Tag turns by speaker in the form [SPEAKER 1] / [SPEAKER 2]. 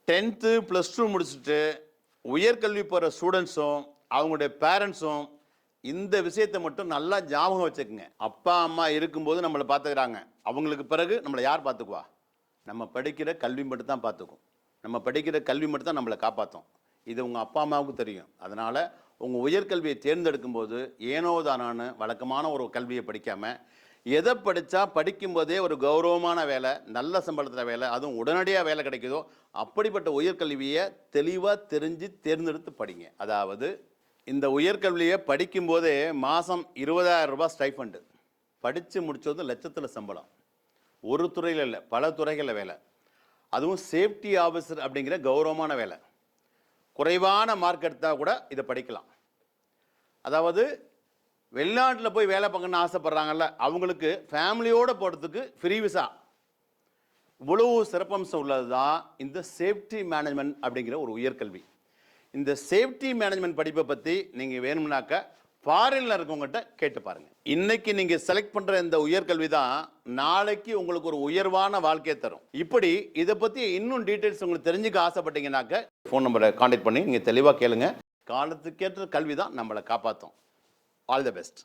[SPEAKER 1] 10th +2 முடிச்சுட்டு உயர்கல்வி போகிற ஸ்டூடெண்ட்ஸும் அவங்களுடைய பேரண்ட்ஸும் இந்த விஷயத்தை மட்டும் நல்லா ஞாபகம் வச்சுக்கோங்க. அப்பா அம்மா இருக்கும்போது நம்மளை பார்த்துக்கிறாங்க, அவங்களுக்கு பிறகு நம்மளை யார் பார்த்துக்குவா? நம்ம படிக்கிற கல்வி மட்டும் தான் பார்த்துக்கும். நம்ம படிக்கிற கல்வி மட்டும் தான் நம்மளை காப்பாற்றும். இது உங்கள் அப்பா அம்மாவுக்கு தெரியும். அதனால் உங்கள் உயர்கல்வியை தேர்ந்தெடுக்கும்போது ஏனோ தானான்னு வழக்கமான ஒரு கல்வியை படிக்காமல் எதை படித்தா படிக்கும்போதே ஒரு கௌரவமான வேலை, நல்ல சம்பளத்தில் வேலை, அதுவும் உடனடியாக வேலை கிடைக்குதோ அப்படிப்பட்ட உயர்கல்வியை தெளிவாக தெரிஞ்சு தேர்ந்தெடுத்து படிங்க. அதாவது இந்த உயர்கல்வியை படிக்கும்போதே மாதம் 20,000 ரூபாய் ஸ்டைஃபண்டு, படித்து முடித்தது லட்சத்தில் சம்பளம். ஒரு துறையில் இல்லை, பல துறைகளில் வேலை, அதுவும் சேஃப்டி ஆஃபீஸர் அப்படிங்கிற கௌரவமான வேலை. குறைவான மார்க் எடுத்தால் கூட இதை படிக்கலாம். அதாவது வெளிநாட்டில் போய் வேலை பார்க்கணுன்னு ஆசைப்பட்றாங்கல்ல, அவங்களுக்கு ஃபேமிலியோடு போகிறதுக்கு ஃப்ரீ விசா. இவ்வளவு சிறப்பம்சம் உள்ளது தான் இந்த சேஃப்டி மேனேஜ்மெண்ட் அப்படிங்கிற ஒரு உயர்கல்வி. இந்த சேஃப்டி மேனேஜ்மெண்ட் படிப்பை பற்றி நீங்கள் வேணும்னாக்க ஃபாரினில் இருக்கவங்ககிட்ட கேட்டு பாருங்கள். இன்றைக்கி நீங்கள் செலக்ட் பண்ணுற இந்த உயர்கல்வி தான் நாளைக்கு உங்களுக்கு ஒரு உயர்வான வாழ்க்கையை தரும். இப்படி இதை பற்றி இன்னும் டீட்டெயில்ஸ் உங்களுக்கு தெரிஞ்சுக்க ஆசைப்பட்டீங்கன்னாக்க ஃபோன் நம்பரை கான்டாக்ட் பண்ணி நீங்கள் தெளிவாக கேளுங்க. காலத்துக்கேற்ற கல்வி தான் நம்மளை காப்பாற்றும். All the best.